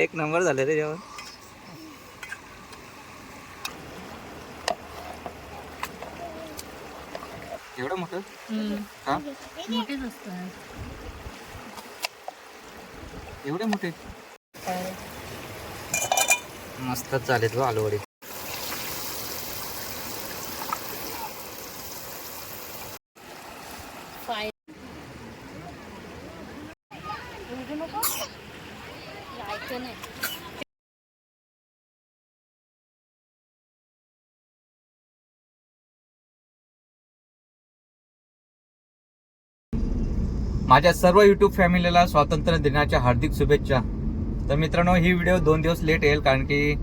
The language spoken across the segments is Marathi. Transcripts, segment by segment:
एक नंबर झाले रे जेवण. एवढं मोठं का? मोठेच असतात. एवढे मोठे मस्तच झालेत व आलूवडी. माझ्या सर्व युट्यूब फॅमिलीला स्वातंत्र्य दिनाच्या हार्दिक शुभेच्छा. तर मित्रांनो, ही व्हिडिओ 2 दिवस लेट येईल कारण की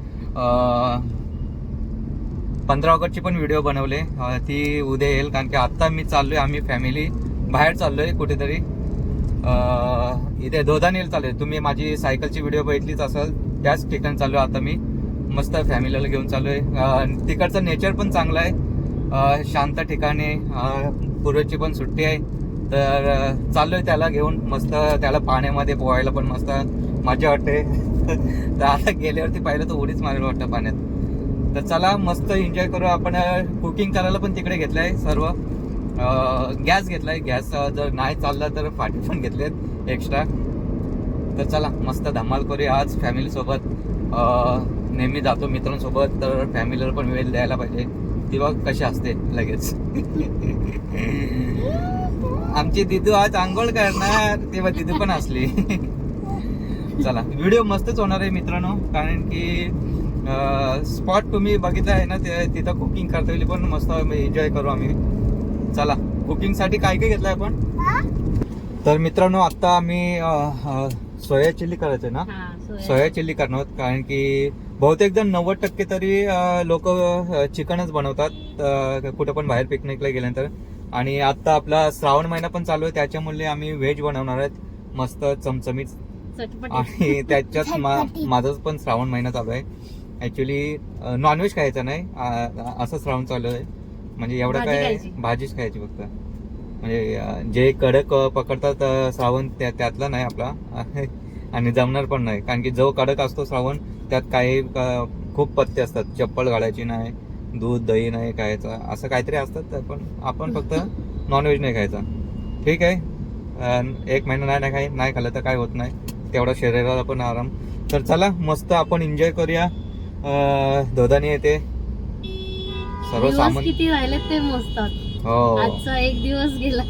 15 ऑगस्टची पण व्हिडिओ बनवले, ती उद्या येईल. कारण की आत्ता मी चाललोय, आम्ही फॅमिली बाहेर चाललोय कुठेतरी, इथे दोधानेला चाललोय. तुम्ही माझी सायकलची व्हिडिओ बघितलीच असेल, त्याच ठिकाणी चाललोय आता मी. मस्त फॅमिलीला घेऊन चाललोय. तिकडचं नेचर पण चांगलं आहे, शांत ठिकाणी. पूर्वीची पण सुट्टी आहे, तर चाललोय त्याला घेऊन. मस्त त्याला पाण्यामध्ये पोहायला पण मस्त मजा वाटते. तर आता गेल्यावरती पाहिलं तर उडीच मारायला वाटतं पाण्यात. तर चला मस्त एन्जॉय करू आपण. कुकिंग करायला पण तिकडे घेतलंय सर्व. गॅस घेतलाय. गॅस जर नाही चालला तर फाटी पण घेतलेत एक्स्ट्रा. तर चला मस्त धमाल करूया आज फॅमिलीसोबत. नेहमी जातो मित्रांसोबत, तर फॅमिलीला पण वेळ द्यायला पाहिजे. ती बघ कशी असते लगेच. आमची दिदू आज आंघोळ करणार, तेव्हा दिदू पण असली. चला व्हिडिओ मस्तच होणार आहे मित्रांनो, कारण की स्पॉट तुम्ही बघितला आहे ना, तिथं कुकिंग करता येईल पण मस्त एन्जॉय करू आम्ही. चला कुकिंग साठी काय काय घेतलंय आपण. तर मित्रांनो आता आम्ही सोया चिल्ली करायचंय ना, सोया चिल्ली करणार. कारण की बहुतेक जण 90% तरी लोक चिकनच बनवतात कुठे पण बाहेर पिकनिकला गेल्यानंतर. आणि आता आपला श्रावण महिना पण चालू आहे, त्याच्यामुळे आम्ही व्हेज बनवणार आहेत मस्त चमचमीत. आणि त्याच्यात माझाच पण श्रावण महिना चालू आहे. ऍक्च्युली नॉनव्हेज खायचं नाही, असं श्रावण चालू आहे. म्हणजे एवढं काय, भाजीच खायची फक्त. म्हणजे जे कडक पकडतात श्रावण त्यातला नाही आपला. आणि जमणार पण नाही, कारण की जो कडक असतो श्रावण त्यात काही खूप पथ्य असतात. चप्पल घालायची नाही, दूध दही नाही खायचं, असं काहीतरी असतात. पण आपण फक्त नॉनव्हेज नाही खायचं. ठीक आहे, 1 महिना नाही खाल्लं तर काय होत नाही, तेवढा शरीराला पण आराम. तर चला मस्त आपण एन्जॉय करूया. दोधानी येते सर्व सामान. किती राहिले ते मोजतात. हो, आजचा एक दिवस गेला.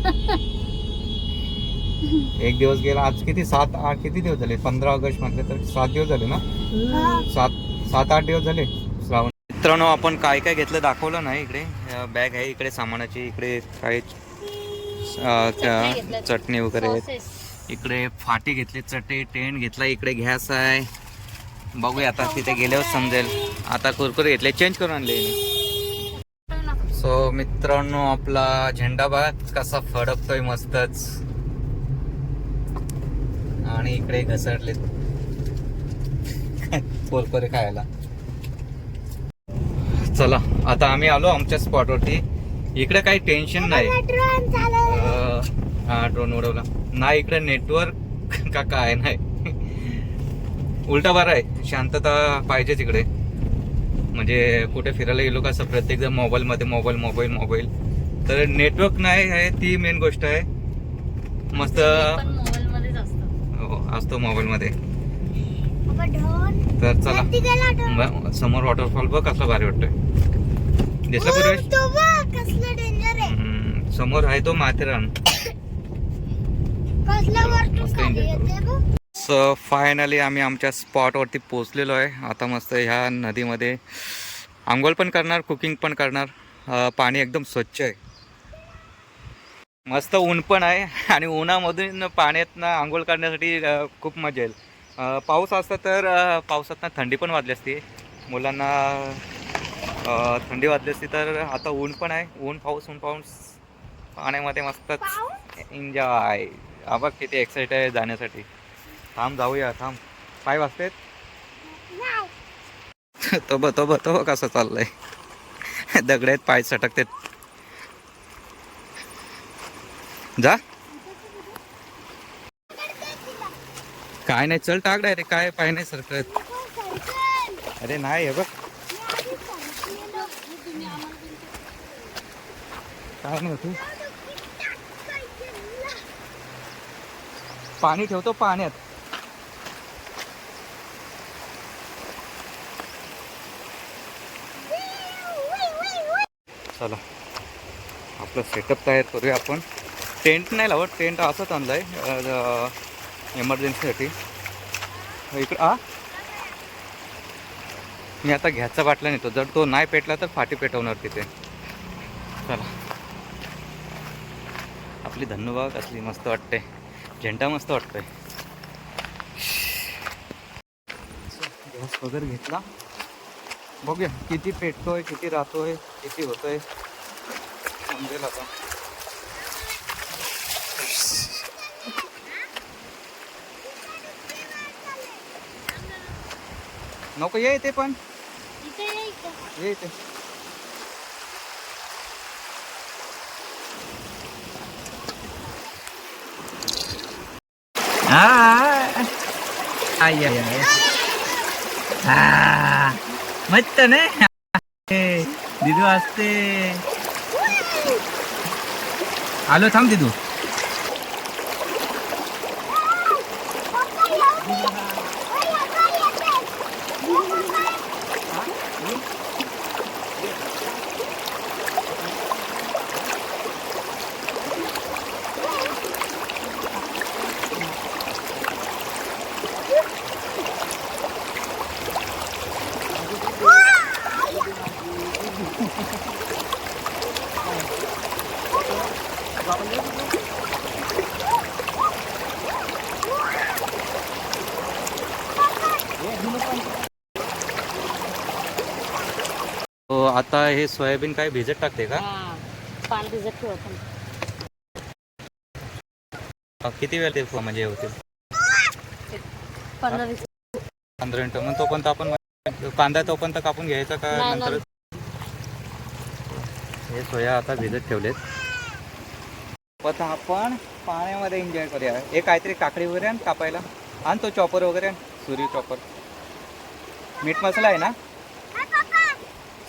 एक दिवस गेला. आज किती 7-8 किती दिवस झाले, 15 ऑगस्ट म्हटले तर 7 दिवस झाले ना. 7-8 दिवस झाले श्रावण. मित्रांनो आपण काय काय घेतलं दाखवलं नाही. इकडे बॅग आहे, इकडे सामानाची, इकडे काही चटणी वगैरे. इकडे फाटी घेतली, चटई, टेंट घेतला, इकडे गॅस आहे. बघूया आता तिथे गेल्यावर समजेल. आता कुरकुरे घेतले, चेंज करून आणले. सो मित्रांनो आपला झेंडा बघा कसा फडकतोय मस्तच. आणि इकडे घसरले कुरकुरे खायला. चला आता आम्ही आलो आमच्या स्पॉटवरती. इकडे काही टेन्शन नाही. हा ड्रोन उडवला नाही. इकडे नेटवर्क का काय नाही, उलटा बरं आहे. शांतता पाहिजेच इकडे. म्हणजे कुठे फिरायला गेलो का प्रत्येक जण मोबाईल. तर नेटवर्क नाही आहे, ती मेन गोष्ट आहे. मस्त असतो मोबाईल मध्ये. तर चला समोर वॉटरफॉल बघ कसला भारी वाटतोय. दिसला पूर्वेश समोर आहे तो माथेरान. सो फायनली आम्ही आमच्या स्पॉटवरती पोहोचलेलो आहे. आता मस्त ह्या नदीमध्ये आंघोळ पण करणार, कुकिंग पण करणार. पाणी एकदम स्वच्छ आहे, मस्त ऊन पण आहे. आणि उन्हामधून पाण्यातनं आंघोळ करण्यासाठी खूप मजा येईल. पाऊस असता तर पावसातनं थंडी पण वाजली असती, मुलांना थंडी वाजली असती. तर आता ऊन पण आहे, ऊन पाऊस पाण्यामध्ये मस्तच एन्जॉय. बघ किती एक्साइटेड आहे जाण्यासाठी. थांब जाऊया, थांब. पाय वाजतेत. तो कसं चाललंय, दगडात पाय सटकतेत. जा काय नाही, चल टाक डायरेक्ट, काय पाय नाही सरकत. अरे नाही हे बघ, काय नाही होती. पाणी ठेवतो पाण्यात. चला आपलं सेटअप तयार करूया आपण. टेंट नाही लावत, टेंट असंच आणलाय एमर्जन्सीसाठी. इकडं मी आता घ्यायचा बाटला नेतो, जर तो नाही पेटला तर फाटी पेटवणार तिथे. चला, आपली धन्यवाद असली मस्त वाटते, झेंडा मस्त वाटतोय. गॅस वगैरे घेतला, बघूया किती पेटतोय, किती राहतोय, किती होतोय समजेल आता. नको ये इथे, पण ये इथे. मस्त नाही दिदू असते. आलो, थांब दिदू. हो, आता हे सोयाबीन काय भिजत टाकते का? पाणी भिजत ठेवतो. किती वेळ ते म्हणजे होते? 15 मिनिटं. मग तोपर्यंत आपण कांदा तोपर्यंत कापून घ्यायचा का नंतर? हे सोया आता भिजत ठेवलेत. आता आपण पाण्यामध्ये एन्जॉय करूया. हे काहीतरी काकडी वगैरे आण कापायला, आण तो चॉपर वगैरे आण, सुरी चॉपर. मीठ मसाला आहे ना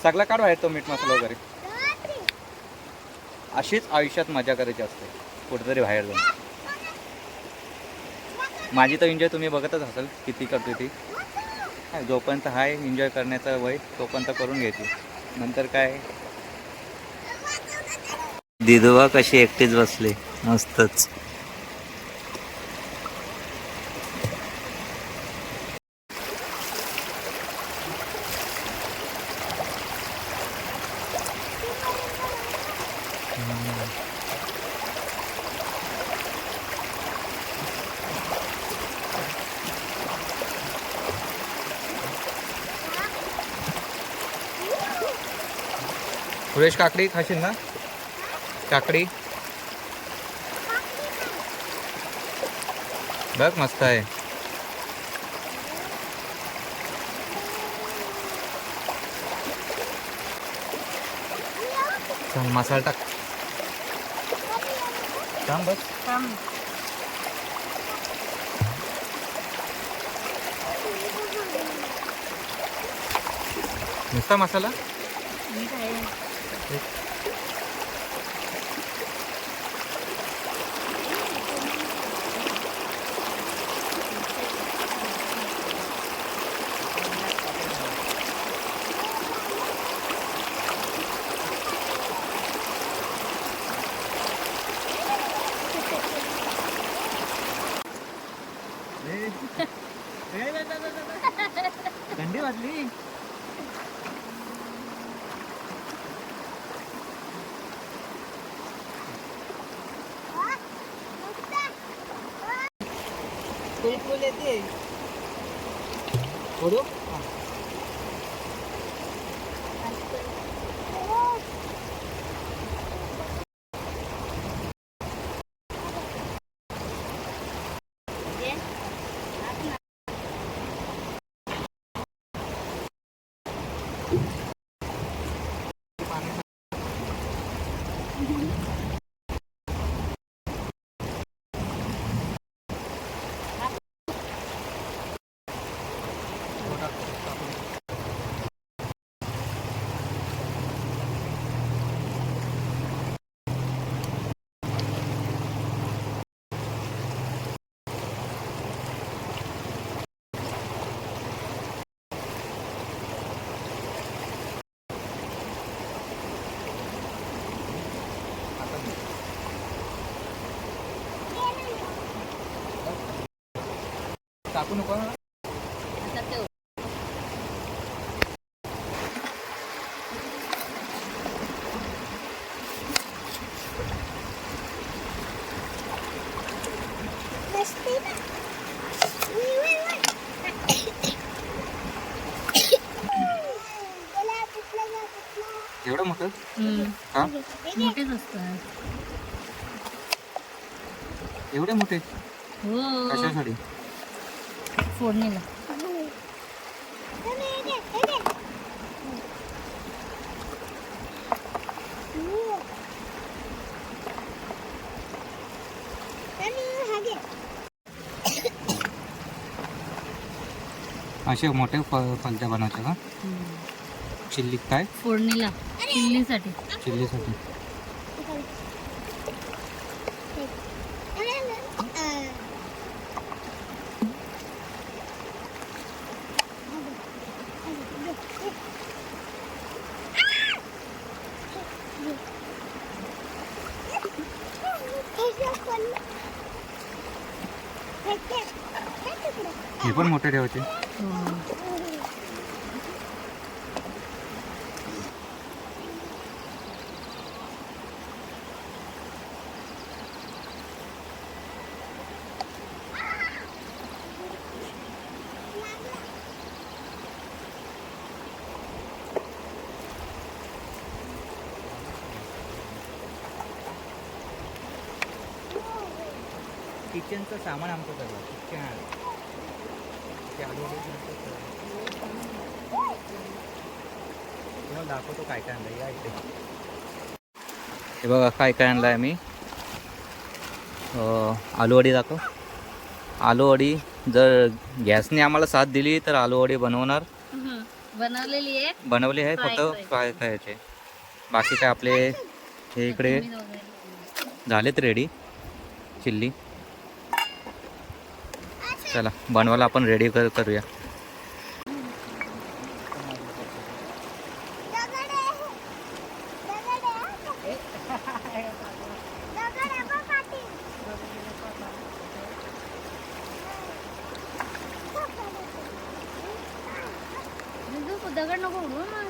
सगळा, काढ बाहेर तो मीठ मसाला वगैरे. अशीच आयुष्यात मजा करायची असते, कुठेतरी बाहेर जाऊन. माझी तर एन्जॉय तुम्ही बघतच असाल किती करते ती. जोपर्यंत हाय एन्जॉय करण्याचा वय तोपर्यंत करून घ्यायची, नंतर काय. दिदुवा कशी एकटीच बसली मस्तच. सुरेश, काकडी खाशील ना? काकडी बघ मस्त आहे. चल मसाला टाक. थांब बस. नुसता मसाला. थंडी वाजली. फुल येते. टाकू नको हा. आता ते एवढं मोठं हा मोठेच असतात. एवढे मोठे हो कशासाठी? फोडणीला. असे मोठे फलत्या बनवायचे का? चिल्ली काय? फोडणीला चिल्लीसाठी. चिल्लीसाठी. हे पण मोठे ठेवायचे. किचनचं सामान आमचं सगळं किचन तुम्हाला दाखवतो काय काय आणलं. या इथे हे बघा काय काय आणलं आहे मी. आलूवडी दाखव. आलूवडी जर गॅसने आम्हाला साथ दिली तर आलूवडी बनवणार. बनवलेली आहे. बनवली आहे फक्त फ्राय करायचे. बाकी काय आपले हे इकडे झालेत रेडी चिल्ली. चला बनवायला आपण रेडी करूया. दगड नको उडवू ना.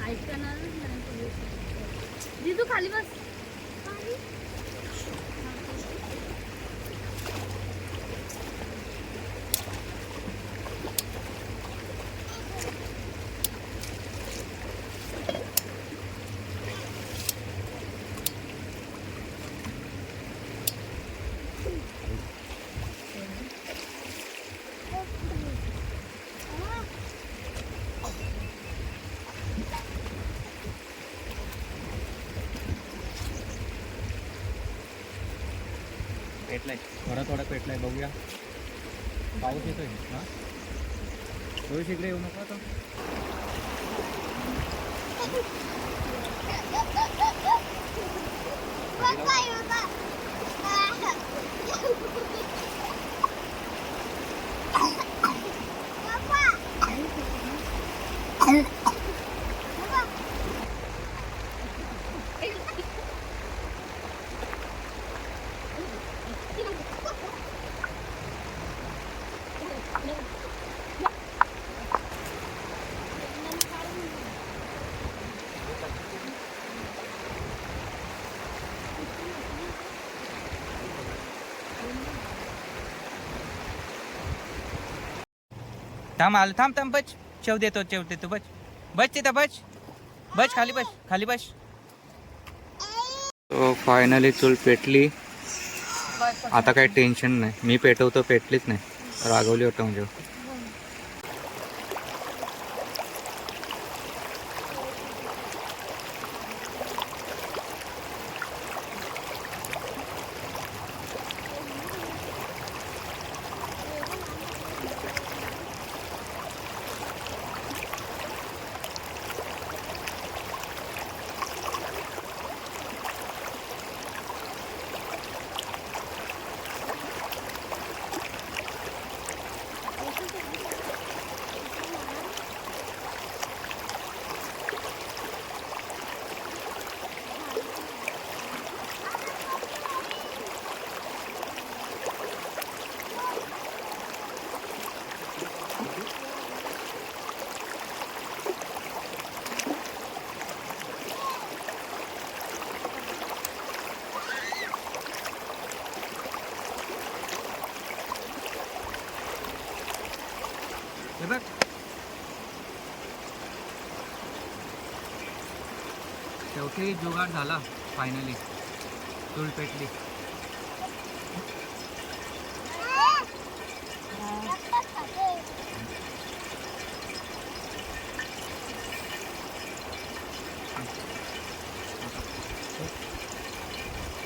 ऐकणार नाही. जिजू खाली बस. पेटलाय थोडा थोडा पेटलाय. बघूया पाऊस येतोय ना. थोडी इकडे येऊ नको आता. थांब आलं थांब थांब बच चेव देतो बच बच तिथं बच खाली बस तो फायनली चूल पेटली. आता काही टेन्शन नाही. मी पेटवतो पेटलीच नाही. रागवली होतं म्हणजे. शेवटी जुगाड झाला. फायनली चूल पेटली.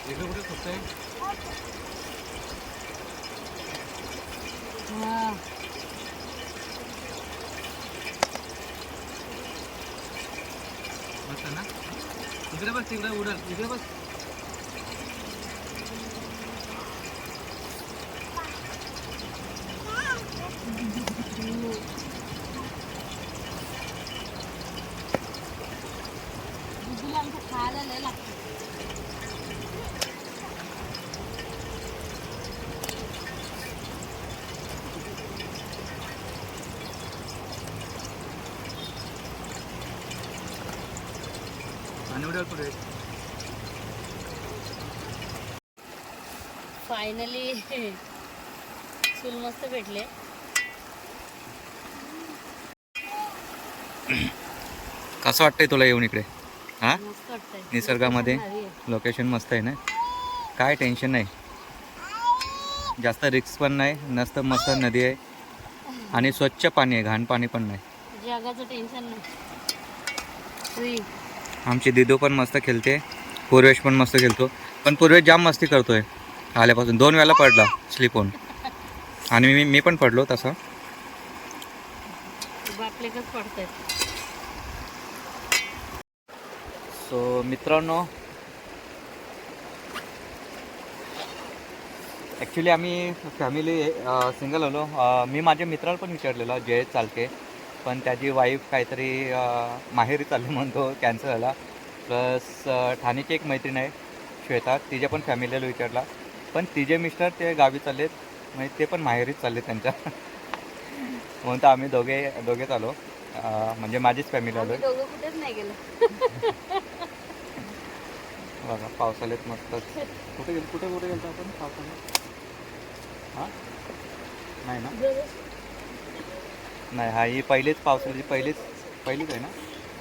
इकडे कुठे सुटतंय? मस्त ना. इकडे बस तिकडे उडल. इकडे बस. खायला लय लागतं. आणि उडल पुढे. फायनली चूल मस्त भेटले. कसं वाटतंय तुला येऊन इकडे? हा मस्त वाटतंय. निसर्गामध्ये भारी आहे. लोकेशन मस्त आहे ना. काय टेन्शन नाही. जास्त रिक्स पण नाही. मस्त नदी आहे आणि स्वच्छ पाणी आहे. घाण पाणी पण नाही. जगाचं टेन्शन नाही. फ्री. आमची दिदू पण मस्त खेळते. पूर्वेश पण मस्त खेळतो. पण पूर्वेश जाम मस्ती करतोय आल्यापासून. 2 वेळा पडला स्लिप होऊन. आणि मी पण पडलो तसं. बापलेकच पडतायत. सो मित्रांनो, ॲक्च्युली आम्ही फॅमिली सिंगल आलो. मी माझ्या मित्राला पण विचारलेलं जय चालते, पण त्याची वाईफ काहीतरी माहेरी चालली म्हणतो, कॅन्सल झाला. प्लस ठाण्याची एक मैत्रीण आहे श्वेता, तिच्या पण फॅमिलीला विचारला, पण तिचे मिस्टर ते गावी चाललेत, म्हणजे ते पण माहेरीच चालले त्यांच्या. म्हणून तर आम्ही दोघेच आलो, म्हणजे माझीच फॅमिली आलो. दोघं कुठेच नाही गेलो. बघा पावसाळ्यात मस्तच. कुठे गेलो आपण पावसाळ्यात? हां नाही ना. नाही हा ही पहिलीच पावसाळ्याची पहिलीच आहे ना.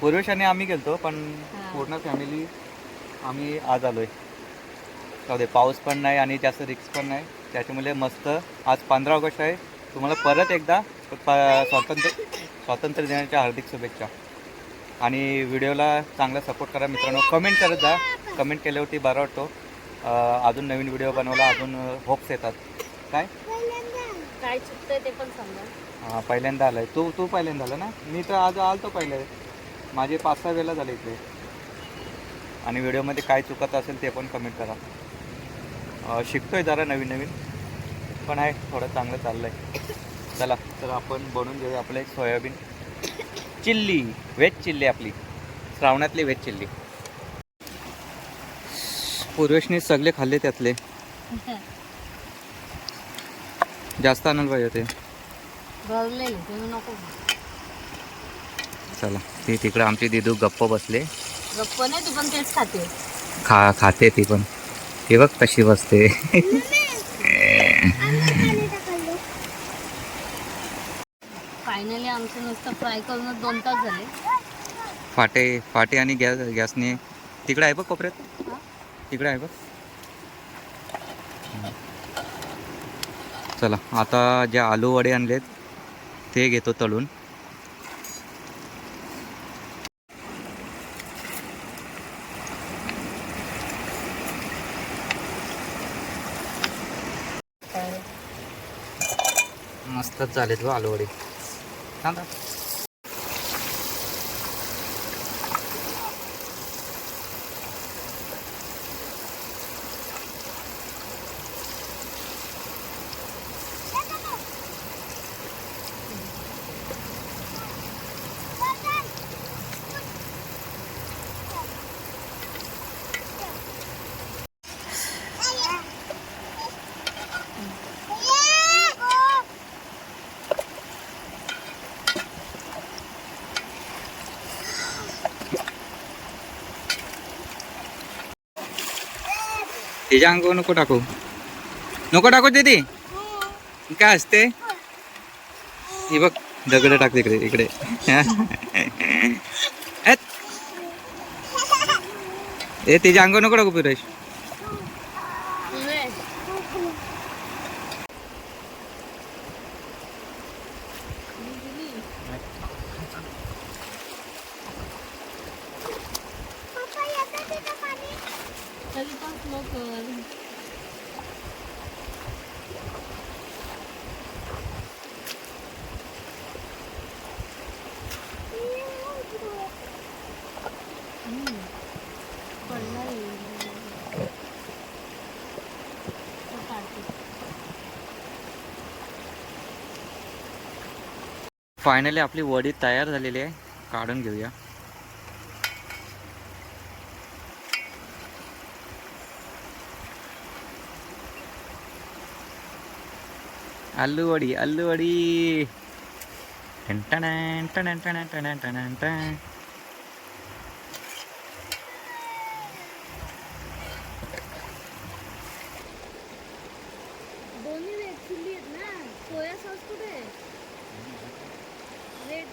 पूर्वेशाने आम्ही गेलतो, पण पूर्ण फॅमिली आम्ही आज आलो आहे. जाऊ दे, पाऊस पण नाही आणि जास्त रिक्स पण नाही, त्याच्यामुळे मस्त. आज 15 ऑगस्ट आहे. तुम्हाला परत एकदा स्वातंत्र्य दिनाच्या हार्दिक शुभेच्छा. आणि व्हिडिओला चांगला सपोर्ट करा मित्रांनो. कमेंट करत जा. कमेंट केल्यावरती बरा वाटतो. अजून नवीन व्हिडिओ बनवायला अजून होप्स येतात. काय चुकतंय ते पण सांगा. हां पहिल्यांदा आलाय तू पहिल्यांदा आला ना. मी तर आज आलतो पहिले. माझे 5-6 वेळा झाले इथे. आणि व्हिडिओमध्ये काय चुकत असेल ते पण कमेंट करा. शिकतोय जरा नवीन, पण आहे थोडं चांगलं चाललं आहे. चला तर आपण बनवून घेऊया आपलं एक सोयाबीन चिल्ली, व्हेज चिल्ली, आपली श्रावणातली व्हेज चिल्ली. पूर्वेशने सगळे खाल्ले त्यातले. जास्त आणायला पाहिजे ते. नको. चला ती तिकडे आमची दिदू गप्प बसले. गप्प नाही, तू पण तेच खाते. खाते ती पण. हे बघ कशी बसते. फायनली आमचं नुसतं फ्राय करून 2 तास झाले. फाटे आणि गॅसने तिकडे आहे बघ कोपऱ्यात. हा? तिकडे आहे बघ. चला आता जे आलू वडे आणलेत ते घेतो तळून. मस्तच झालेत बघ आलू वडे. थांबा. तिच्या अंगावर नको टाकू. नको टाकू दीदी. काय असते हे बघ दगड टाक तिकडे इकडे. ए तिच्या अंगावर नको टाकू पिरेश. फायनली आपली वडी तयार झालेली आहे. काढून घेऊया. आलू वडी आलू वडी. टन टन टन टन टन टन टन. दोन्ही रेड चिल्ली आहेत ना. सोया सॉस कुठे आहे? रेड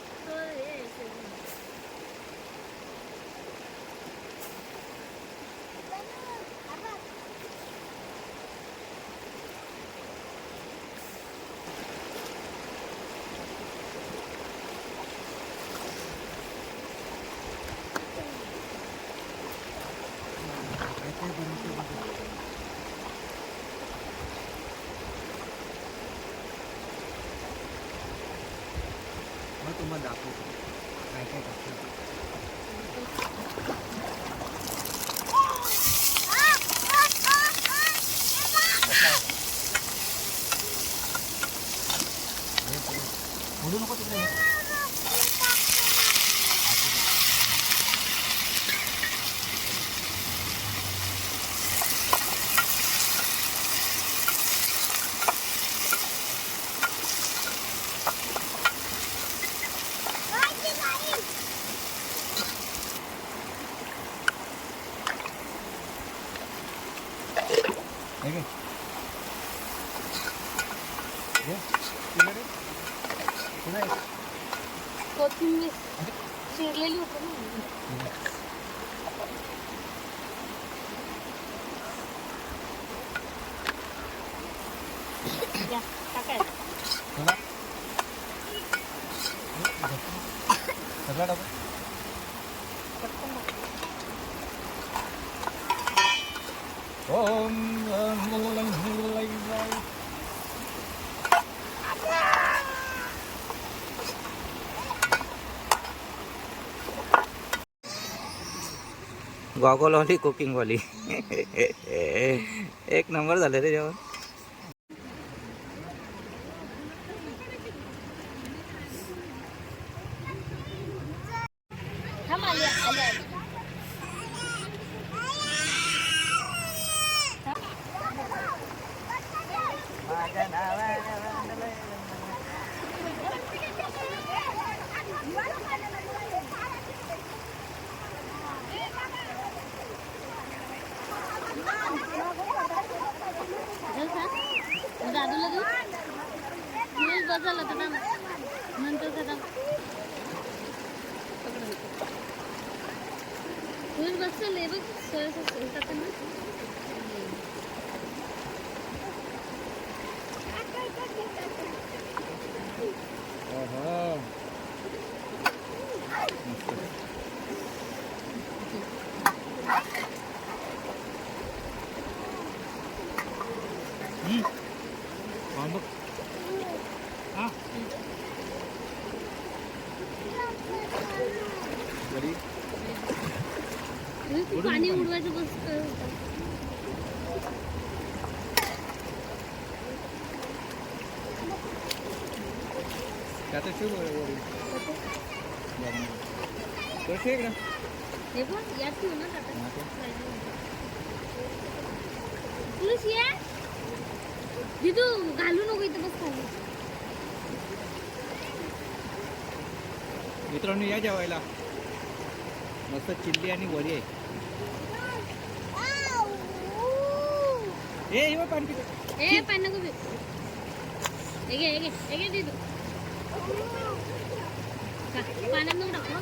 तुम्हाला दाखवतो काय काय टाकलं. नको तिकडे. कोथिंबीर चिरलेली होती ना. या, टाकायचं. सगळा टाकू. ओम गॉगलवाली कुकिंगवाली. एक नंबर झाले रे जेवण. दादूला देऊ बसायला तर नंतर जरा तुझं बसल आहे बघ सोया सॉस टाकून पाणी उडवायचं बसत हे बघ यात ठेव ना तुळस ये दिदू घालू नको इथं बस खाली मित्रांनो या जेवायला मस्त चिल्ली आणि वडी आहे ए पाणी ए पाणी नको घे दिदू पाण्यात नको टाकू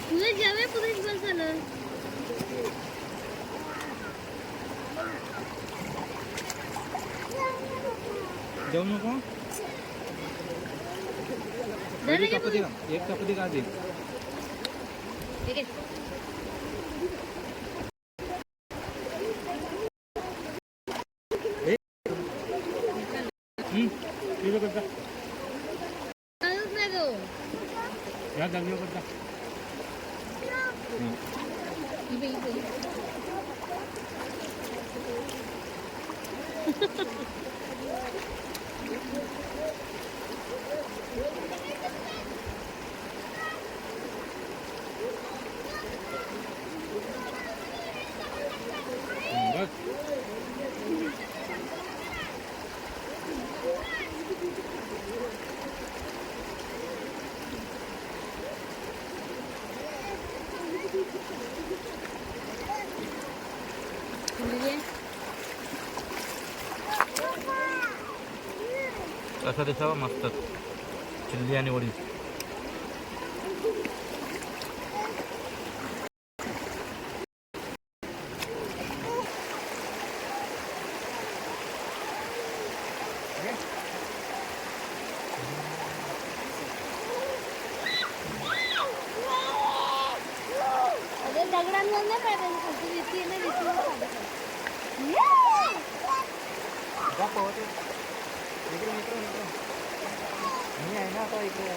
तुझं जेवाय पुरेच बस झालं जेवू नको एक चपाती का दे कसा दिसावा मस्त चिल्ली आणि वडी दगडांवर नाही पाहिजे मी आहे ना आता इकडे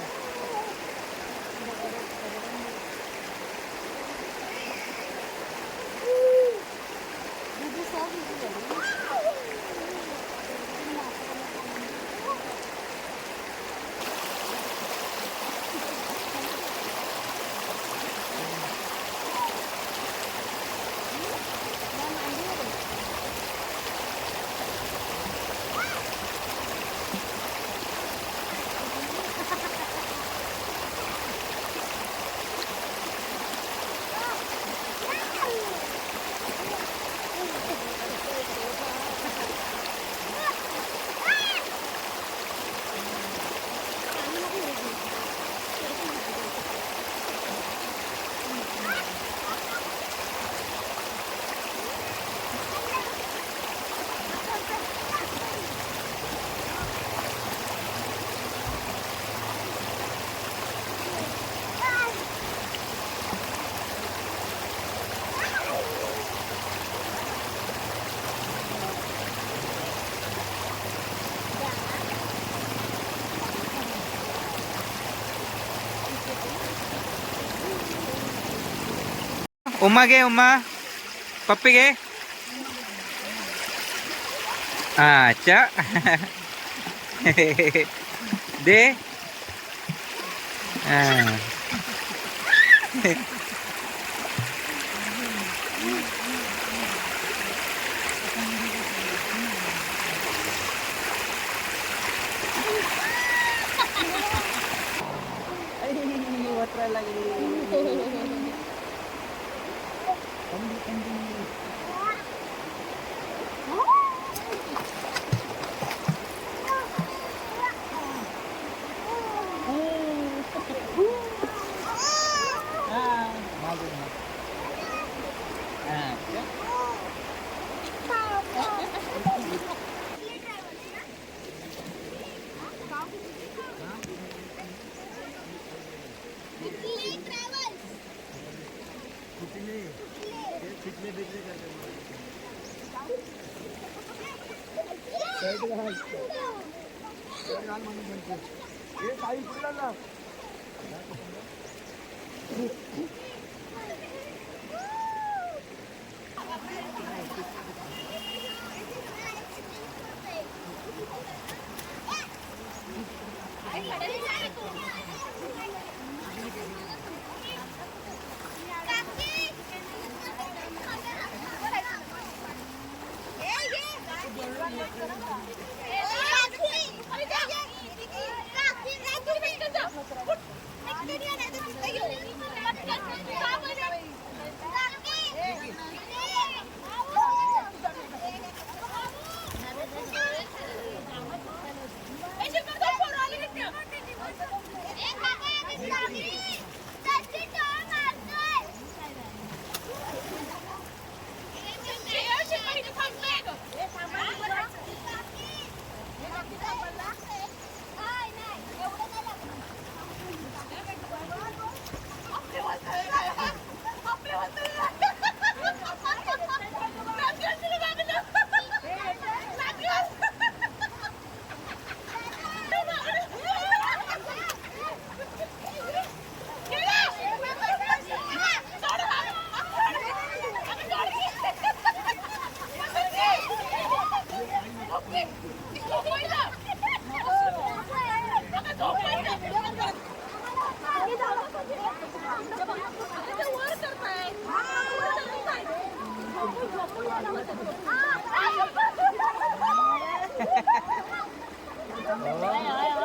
उम्मा घे उम्मा पप्पी घे अच्छा दे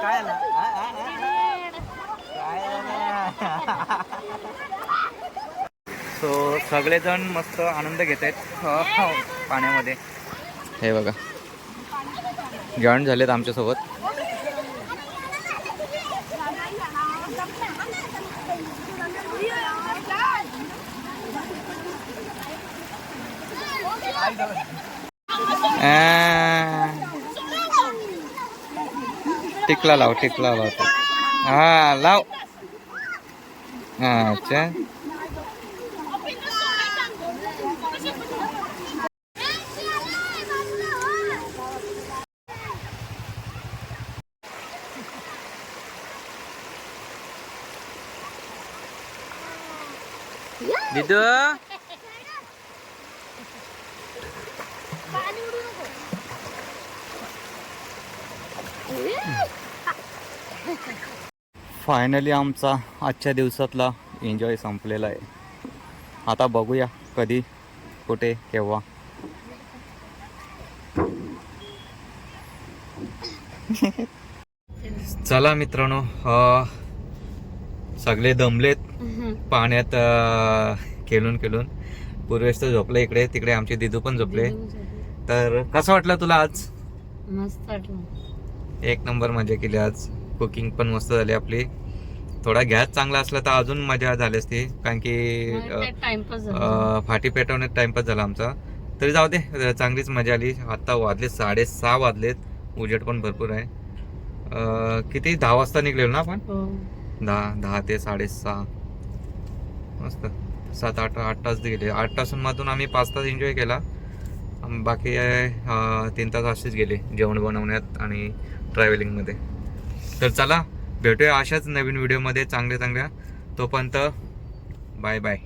काय आला? सो सगळेजण मस्त आनंद घेत आहेत पाण्यामध्ये. हे बघा जॉईन झालेत आमच्यासोबत. टिकला लाव, टिकला लावतो. हा लाव. अच्छा दिदू फायनली आमचा आजच्या दिवसातला एन्जॉय संपलेला आहे. आता बघूया कधी, कुठे, केव्हा. चला मित्रांनो, सगळे दमलेत पाण्यात खेळून खेळून. पूर्वेश तर झोपले इकडे तिकडे, आमचे दिदू पण झोपले. तर कसं वाटलं तुला आज? मस्त वाटलं. एक नंबर मजा केली आज. कुकिंग पण मस्त झाली आपली. थोडा गॅस चांगला असला तर अजून मजा झाली असती, कारण की फाटी पेटवण्यात टाइमपास झाला आमचा. तरी जाऊ दे, चांगलीच मजा आली. आता वाजले 6:30 वाजलेत. उजेड पण भरपूर आहे. किती 10 वाजता निघलेलो ना आपण? 10 ते 6:30. मस्त 7-8 तास गेले. 8 तासांमधून आम्ही 5 तास एन्जॉय केला. बाकी 3 तास असेच गेले जेवण बनवण्यात आणि ट्रॅव्हलिंगमध्ये. तर चला भेटूया अशाच नवीन व्हिडिओमध्ये चांगल्या. तोपर्यंत बाय बाय.